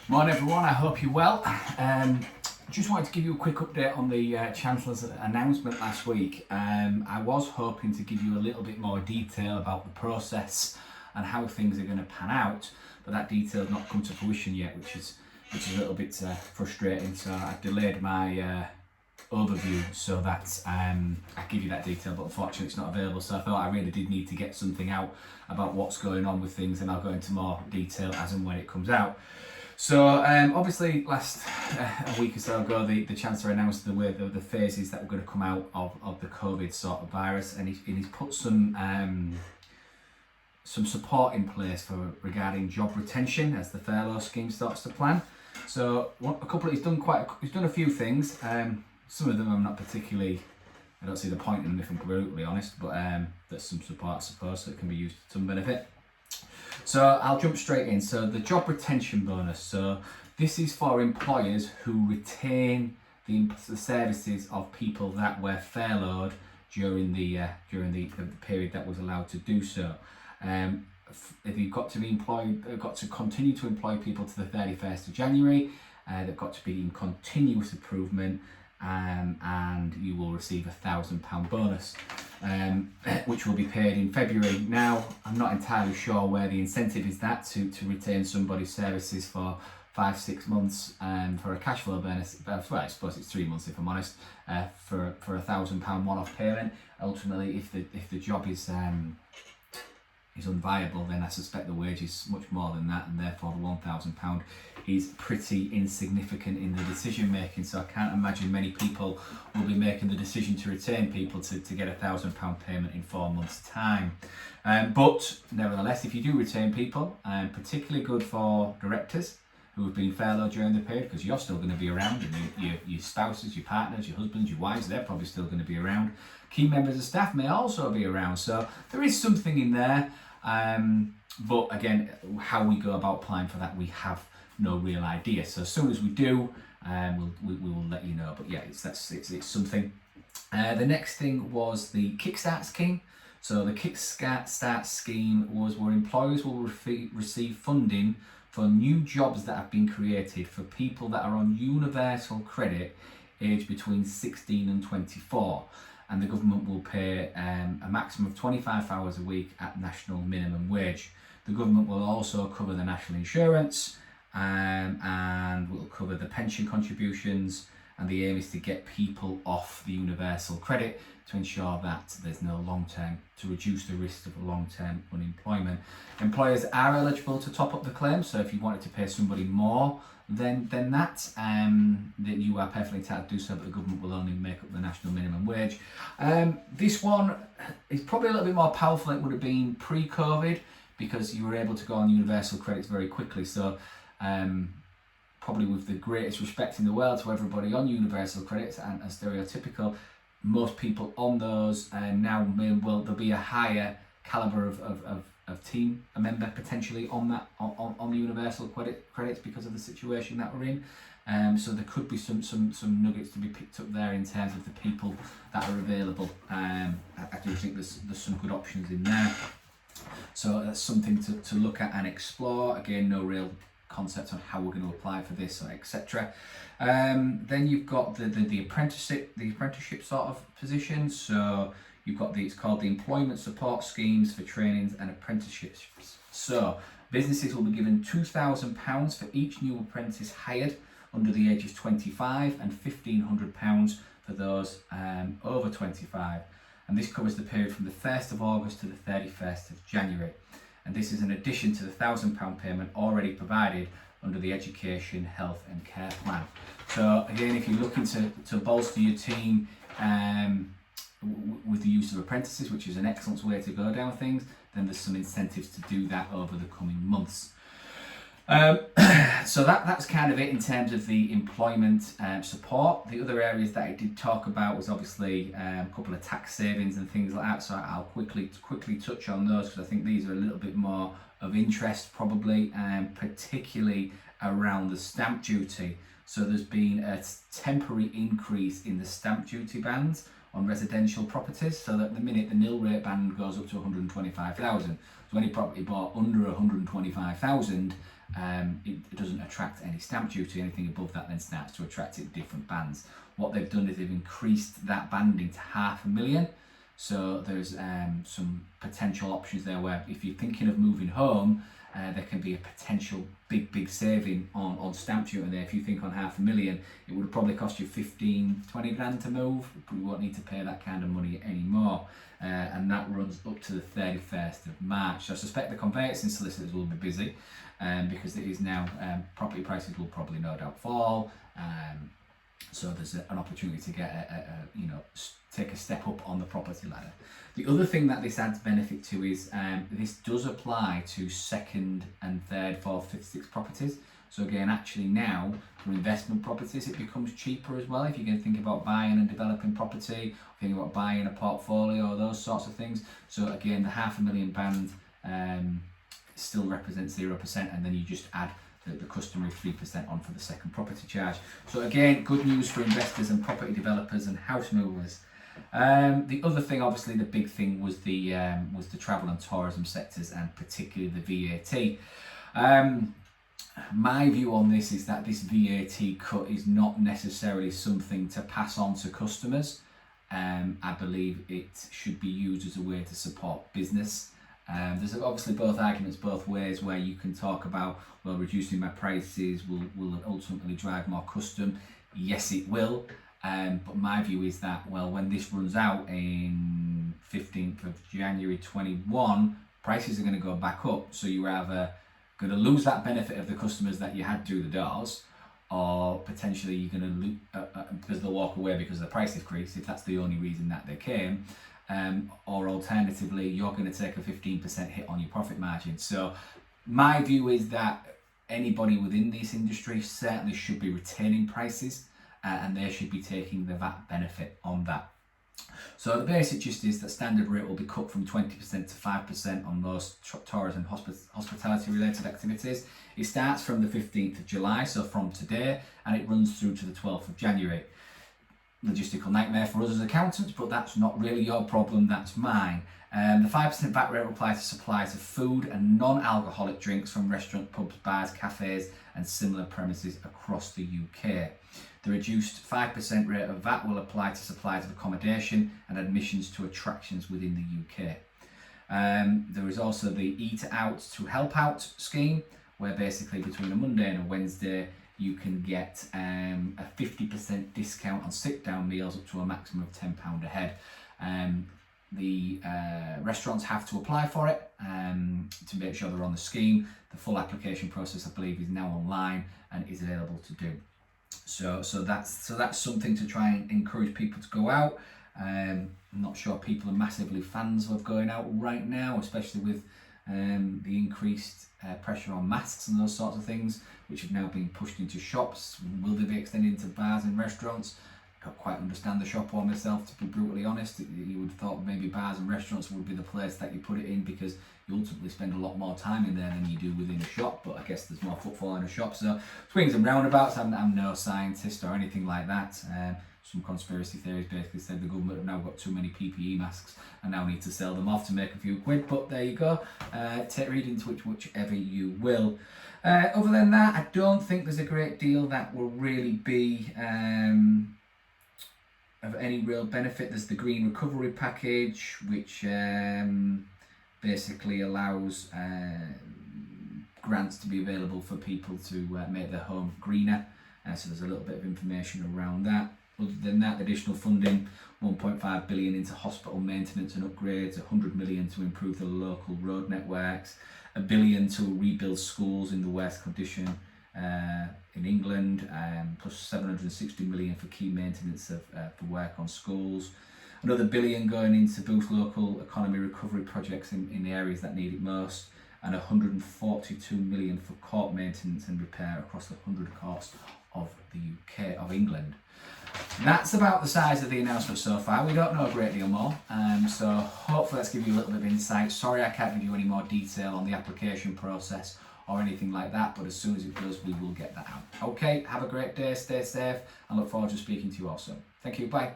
Morning everyone, I hope you're well. Just wanted to give you a quick update on the Chancellor's announcement last week. I was hoping to give you a little bit more detail about the process and how things are going to pan out, but that detail has not come to fruition yet, which is a little bit frustrating. So I've delayed my overview so that I give you that detail, but unfortunately it's not available. So I thought I really did need to get something out about what's going on with things, and I'll go into more detail as and when it comes out. So obviously last a week or so ago the Chancellor announced the phases that were going to come out of the COVID sort of virus, and he's put some support in place regarding job retention as the furlough scheme starts to plan. So he's done a few things. Some of them I'm not particularly, I don't see the point in them if I'm brutally honest, but there's some support I suppose that can be used to some benefit. So I'll jump straight in. So the job retention bonus. So this is for employers who retain the services of people that were furloughed during the period that was allowed to do so. If you've got to continue to employ people to the 31st of January, they've got to be in continuous improvement, and you will receive £1,000 bonus, which will be paid in February. Now, I'm not entirely sure where the incentive is to retain somebody's services for 5-6 months for a cash flow bonus. Well, I suppose it's 3 months if I'm honest, for £1,000 one-off payment. Ultimately, if the job is unviable, then I suspect the wage is much more than that, and therefore the £1,000 is pretty insignificant in the decision making. So I can't imagine many people will be making the decision to retain people to get £1,000 payment in 4 months' time. But nevertheless, if you do retain people, particularly good for directors who have been furloughed during the period, because you're still going to be around, and your spouses, your partners, your husbands, your wives, they're probably still going to be around. Key members of staff may also be around. So there is something in there. But again, how we go about applying for that, we have no real idea. So as soon as we do, we will let you know. But yeah, it's something. The next thing was the Kickstart scheme. So the Kickstart scheme was where employers will receive funding for new jobs that have been created for people that are on universal credit aged between 16 and 24. And the government will pay a maximum of 25 hours a week at national minimum wage. The government will also cover the national insurance and will cover the pension contributions, and the aim is to get people off the universal credit to ensure that there's no to reduce the risk of long-term unemployment. Employers are eligible to top up the claim, so if you wanted to pay somebody more than that you are perfectly entitled to do so, but the government will only make up the national minimum wage. This one is probably a little bit more powerful than it would have been pre-COVID, because you were able to go on universal credits very quickly. So probably with the greatest respect in the world to everybody on universal credits, and as stereotypical, most people on those there'll be a higher calibre of team, a member potentially on the universal credits because of the situation that we're in. So there could be some nuggets to be picked up there in terms of the people that are available. I do think there's some good options in there. So that's something to look at and explore. Again, no real concept on how we're going to apply for this, or etc. Then you've got the apprenticeship sort of position. So you've got it's called the employment support schemes for trainings and apprenticeships. So businesses will be given £2,000 for each new apprentice hired under the age of 25, and £1,500 for those over 25. And this covers the period from the 1st of August to the 31st of January. And this is in addition to the £1,000 payment already provided under the Education, Health and Care Plan. So again, if you're looking to bolster your team with the use of apprentices, which is an excellent way to go down things, then there's some incentives to do that over the coming months. So that's kind of it in terms of the employment support. The other areas that I did talk about was obviously a couple of tax savings and things like that. So I'll quickly touch on those, because I think these are a little bit more of interest probably, particularly around the stamp duty. So there's been a temporary increase in the stamp duty bands on residential properties. So that at the minute the nil rate band goes up to 125,000. So any property bought under 125,000, it doesn't attract any stamp duty. Anything above that then starts to attract it in different bands. What they've done is they've increased that banding to $500,000. So there's some potential options there where if you're thinking of moving home, there can be a potential big saving on stamp duty there. If you think on $500,000, it would probably cost you 15-20 grand to move. You won't need to pay that kind of money anymore. And that runs up to the 31st of March. So I suspect the conveyancing solicitors will be busy because it is now, property prices will probably no doubt fall. So there's an opportunity to get take a step up on the property ladder. The other thing that this adds benefit to is this does apply to second and third, fourth, fifth, sixth properties. So again, actually now for investment properties, it becomes cheaper as well. If you're going to think about buying and developing property, thinking about buying a portfolio, those sorts of things. So again, the $500,000 band still represents 0%, and then you just add the customary 3% on for the second property charge. So again, good news for investors and property developers and house movers. The other thing, obviously the big thing, was the travel and tourism sectors, and particularly the VAT. My view on this is that this VAT cut is not necessarily something to pass on to customers. I believe it should be used as a way to support business. There's obviously both arguments both ways, where you can talk about, well, reducing my prices will ultimately drive more custom. Yes, it will. But my view is that, well, when this runs out in 15th of January 21, prices are going to go back up. So you're either going to lose that benefit of the customers that you had through the doors, or potentially you're going to lose because they'll walk away because of the price increase, if that's the only reason that they came. Or alternatively, you're going to take a 15% hit on your profit margin. So my view is that anybody within this industry certainly should be retaining prices, and they should be taking the VAT benefit on that. So the basic gist is that standard rate will be cut from 20% to 5% on most tourism and hospitality related activities. It starts from the 15th of July, so from today, and it runs through to the 12th of January. Logistical nightmare for us as accountants, but that's not really your problem, that's mine. The 5% VAT rate will apply to supplies of food and non-alcoholic drinks from restaurants, pubs, bars, cafes and similar premises across the UK. The reduced 5% rate of VAT will apply to supplies of accommodation and admissions to attractions within the UK. There is also the Eat Out to Help Out scheme, where basically between a Monday and a Wednesday you can get a 50% discount on sit-down meals up to a maximum of £10 a head. The restaurants have to apply for it to make sure they're on the scheme. The full application process, I believe, is now online and is available to do. So that's something to try and encourage people to go out. I'm not sure people are massively fans of going out right now, especially with the increased pressure on masks and those sorts of things, which have now been pushed into shops. Will they be extended into bars and restaurants? I don't quite understand the shop or myself, to be brutally honest. You would have thought maybe bars and restaurants would be the place that you put it in, because you ultimately spend a lot more time in there than you do within a shop, but I guess there's more footfall in a shop. So swings and roundabouts. I'm no scientist or anything like that. Some conspiracy theories basically said the government have now got too many PPE masks and now need to sell them off to make a few quid, but there you go. Read into whichever you will. Other than that, I don't think there's a great deal that will really be of any real benefit. There's the Green Recovery Package, which basically allows grants to be available for people to make their home greener. So there's a little bit of information around that. Other than that, additional funding, 1.5 billion into hospital maintenance and upgrades, 100 million to improve the local road networks, 1 billion to rebuild schools in the worst condition in England, plus 760 million for key maintenance for work on schools. Another $1 billion going in to boost local economy recovery projects in the areas that need it most, and 142 million for court maintenance and repair across the 100 courts of the UK, of England. That's about the size of the announcement so far. We don't know a great deal more, so hopefully that's given you a little bit of insight. Sorry I can't give you any more detail on the application process or anything like that, but as soon as it does, we will get that out. Okay, have a great day, stay safe, and look forward to speaking to you all soon. Thank you, bye.